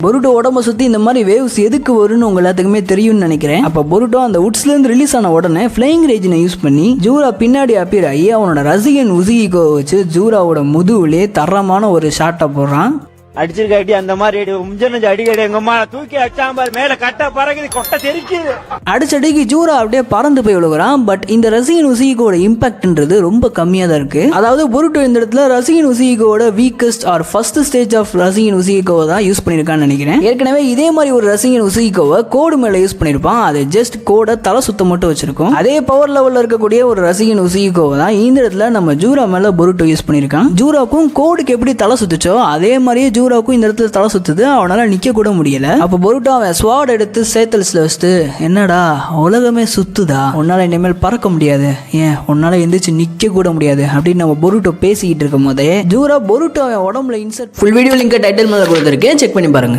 பொருட்டோ உடம்ப சுற்றி இந்த மாதிரி வேவ்ஸ் எதுக்கு வரும்னு உங்க எல்லாத்துக்குமே தெரியும்னு நினைக்கிறேன். அப்போ பொருட்டோ அந்த உட்ஸ்லேருந்து ரிலீஸ் ஆன உடனே ஃப்ளைங் ரேஜினை யூஸ் பண்ணி ஜூரா பின்னாடி அப்பியர் ஆகி அவனோட ரசிகன் உசிகிக்கோ வச்சு ஜூராவோட முதுகுலே தரமான ஒரு ஷாட்டை போடுறான். அடிச்சிருக்காட்டி அந்த மாதிரி அடிக்கடி எங்க அம்மா தூக்கி அடிச்சாம்பார் மேல கட்ட பறகுது கொட்டை தெரிக்குது. அடிச்சடிக்கு ஜூரா அப்படியே பறந்து போய் விழுகிறான். பட் இந்த ரசிகன் உசிகிக்கோட இம்பாக்ட்ன்றது ரொம்ப கம்மியா தான் இருக்கு. அதாவது பொருட்டோ இந்த இடத்துல ரசிகன் உசிகிக்கோட weakest or first stage of ரசிகன் உசிகிக்கோவை தான் யூஸ் பண்ணிருக்கான்னு நினைக்கிறேன். ஏற்கனவே இதே மாதிரி ஒரு ரசிகன் உசிகிக்கோவை கோடு மேல யூஸ் பண்ணிருப்பான். அது ஜஸ்ட் கோட தலை சுத்த மட்டும் வச்சிருக்கும். அதே பவர் லெவல்ல இருக்கக்கூடிய ஒரு ரசிகன் உசிகிக்கோவை தான் இந்த இடத்துல நம்ம ஜூரா மேல பொருட்டோ யூஸ் பண்ணிருக்கான். ஜூராக்கும் கோடுக்கு எப்படி தலை சுத்துச்சோ அதே மாதிரியே ஜூராவுக்கும் இந்த இடத்துல தலை சுத்துது. அவனால நிக்க கூட முடியல. அப்ப பொருட்டோ அவன் ஸ்வாட் எடுத்து சேத்தல்ஸ்ல வச்சுட்டு, என்னடா உலகமே சுத்துதா, உன்னால இனிமேல் பறக்க முடியாது, ஏன் உன்னால எந்திரிச்சு நிக்க கூட முடியாது அப்படின்னு நம்ம பொருட்டோ பேசிக்கிட்டு இருக்கும் போதே ஜூரா பொருட்டோ அவன் உடம்புல insert. Full video link title மேல கொடுத்துருக்கேன், செக் பண்ணி பாருங்க.